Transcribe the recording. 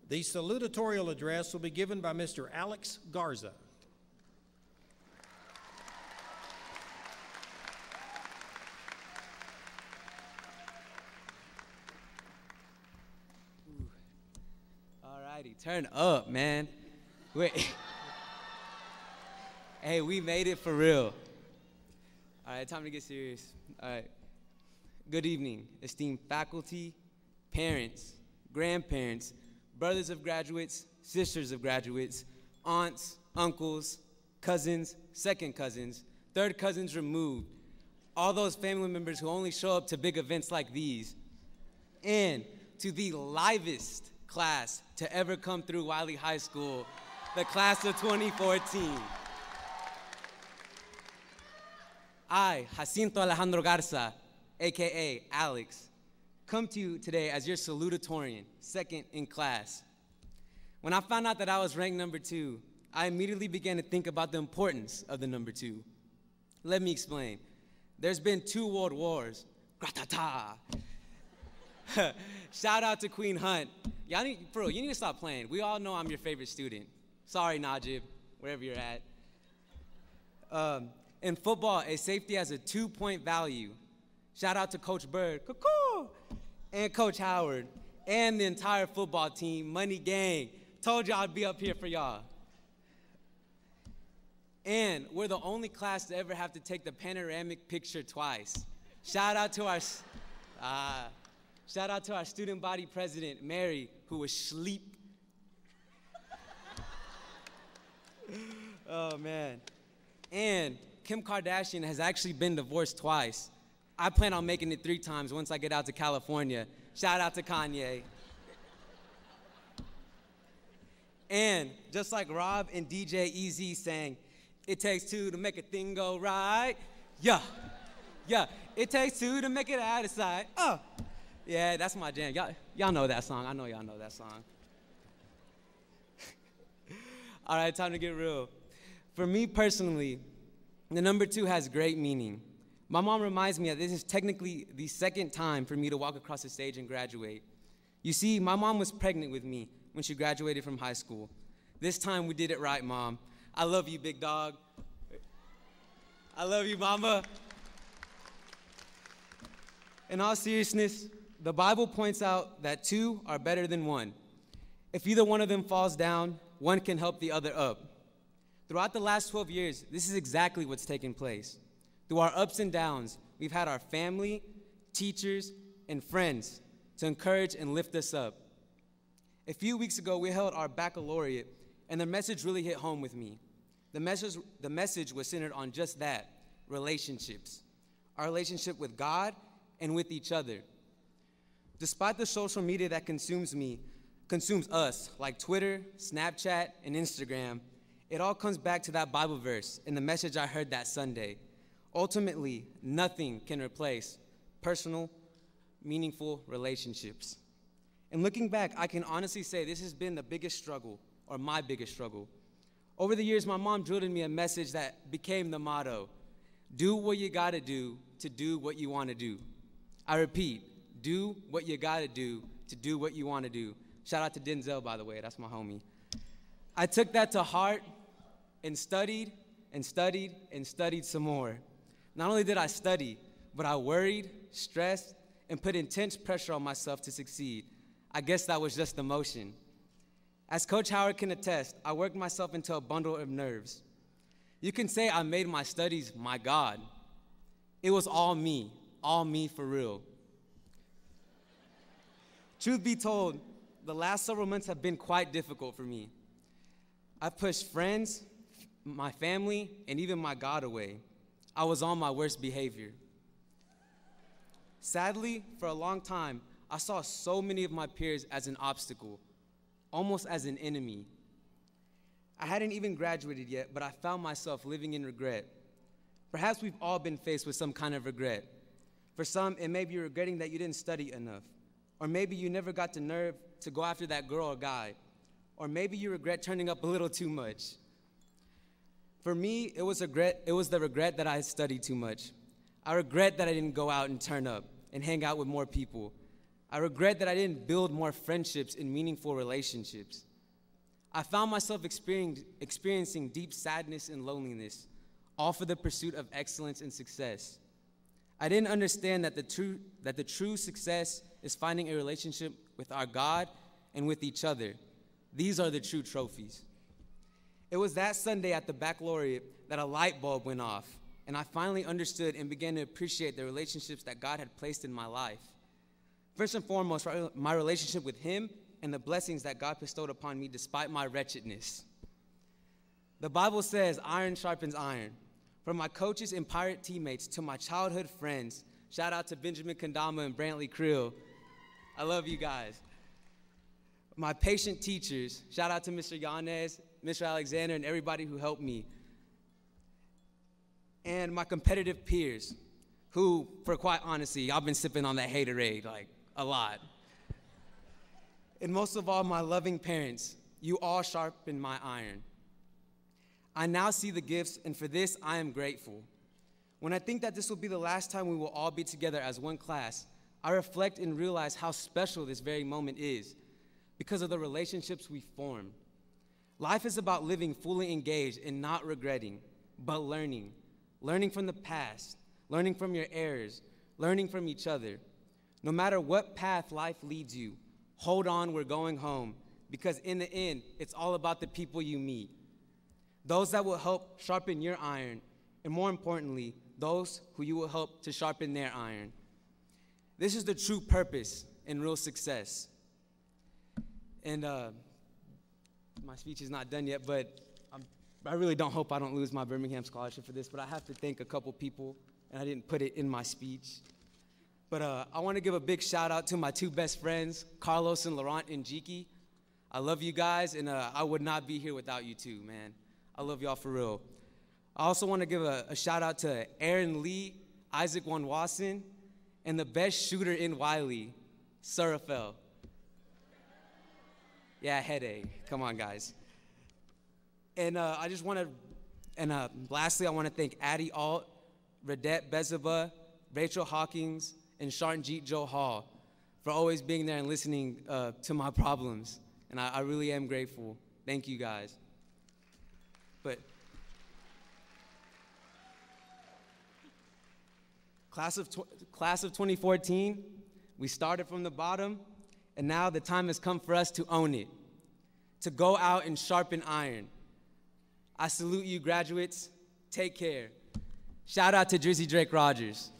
The salutatorial address will be given by Mr. Alex Garza. All righty, turn up, man. Wait. Hey, we made it for real. All right, time to get serious. All right. Good evening, esteemed faculty, parents, grandparents, brothers of graduates, sisters of graduates, aunts, uncles, cousins, second cousins, third cousins removed, all those family members who only show up to big events like these, and to the livest class to ever come through Wylie High School, the class of 2014. I, Jacinto Alejandro Garza, AKA Alex, come to you today as your salutatorian, second in class. When I found out that I was ranked number 2, I immediately began to think about the importance of the number 2. Let me explain. There's been 2 world wars. Gratata. Shout out to Queen Hunt. Y'all need, bro, you need to stop playing. We all know I'm your favorite student. Sorry, Najib, wherever you're at. In football, a safety has a 2-point value. Shout out to Coach Bird, and Coach Howard, and the entire football team, Money Gang. Told y'all I'd be up here for y'all. And we're the only class to ever have to take the panoramic picture twice. Shout out to our student body president, Mary, who was sleep. Oh, man. And Kim Kardashian has actually been divorced twice. I plan on making it 3 times once I get out to California. Shout out to Kanye. And just like Rob and DJ Easy sang, it takes 2 to make a thing go right. Yeah, it takes 2 to make it out of sight. Oh, yeah, that's my jam. Y'all know that song. I know y'all know that song. All right, time to get real. For me personally, the number 2 has great meaning. My mom reminds me that this is technically the second time for me to walk across the stage and graduate. You see, my mom was pregnant with me when she graduated from high school. This time we did it right, Mom. I love you, big dog. I love you, Mama. In all seriousness, the Bible points out that 2 are better than 1. If either one of them falls down, one can help the other up. Throughout the last 12 years, this is exactly what's taken place. Through our ups and downs, we've had our family, teachers, and friends to encourage and lift us up. A few weeks ago, we held our baccalaureate, and the message really hit home with me. The message was centered on just that, relationships. Our relationship with God and with each other. Despite the social media that consumes us, like Twitter, Snapchat, and Instagram, it all comes back to that Bible verse and the message I heard that Sunday. Ultimately, nothing can replace personal, meaningful relationships. And looking back, I can honestly say this has been the biggest struggle, or my biggest struggle. Over the years, my mom drilled in me a message that became the motto: do what you gotta do to do what you wanna do. I repeat, do what you gotta do to do what you wanna do. Shout out to Denzel, by the way, that's my homie. I took that to heart and studied and studied and studied some more. Not only did I study, but I worried, stressed, and put intense pressure on myself to succeed. I guess that was just emotion. As Coach Howard can attest, I worked myself into a bundle of nerves. You can say I made my studies my God. It was all me for real. Truth be told, the last several months have been quite difficult for me. I've pushed friends, my family, and even my God away. I was on my worst behavior. Sadly, for a long time, I saw so many of my peers as an obstacle, almost as an enemy. I hadn't even graduated yet, but I found myself living in regret. Perhaps we've all been faced with some kind of regret. For some, it may be regretting that you didn't study enough, or maybe you never got the nerve to go after that girl or guy, or maybe you regret turning up a little too much. For me, it was the regret that I had studied too much. I regret that I didn't go out and turn up and hang out with more people. I regret that I didn't build more friendships and meaningful relationships. I found myself experiencing deep sadness and loneliness, all for the pursuit of excellence and success. I didn't understand that the true success is finding a relationship with our God and with each other. These are the true trophies. It was that Sunday at the baccalaureate that a light bulb went off, and I finally understood and began to appreciate the relationships that God had placed in my life. First and foremost, my relationship with Him and the blessings that God bestowed upon me despite my wretchedness. The Bible says, iron sharpens iron. From my coaches and pirate teammates to my childhood friends, shout out to Benjamin Kandama and Brantley Creel. I love you guys. My patient teachers, shout out to Mr. Yanez, Mr. Alexander, and everybody who helped me. And my competitive peers, who, for quite honesty, I've been sipping on that haterade, like, a lot. And most of all, my loving parents, you all sharpen my iron. I now see the gifts, and for this, I am grateful. When I think that this will be the last time we will all be together as one class, I reflect and realize how special this very moment is because of the relationships we form. Life is about living fully engaged and not regretting, but learning. Learning from the past, learning from your errors, learning from each other. No matter what path life leads you, hold on, we're going home, because in the end, it's all about the people you meet. Those that will help sharpen your iron, and more importantly, those who you will help to sharpen their iron. This is the true purpose and real success. And my speech is not done yet, but I really don't hope I don't lose my Birmingham scholarship for this, but I have to thank a couple people, and I didn't put it in my speech. But I want to give a big shout out to my two best friends, Carlos and Laurent Njiki. I love you guys, and I would not be here without you two, man. I love y'all for real. I also want to give a shout out to Aaron Lee, Isaac Wanwason, and the best shooter in Wylie, Surafel. Yeah, headache. Come on, guys. And lastly, I want to thank Addie Alt, Radette Bezaba, Rachel Hawkins, and Sharnjeet Joe Hall for always being there and listening to my problems. And I really am grateful. Thank you, guys. But class of 2014, we started from the bottom, and now the time has come for us to own it, to go out and sharpen iron. I salute you, graduates. Take care. Shout out to Drizzy Drake Rogers.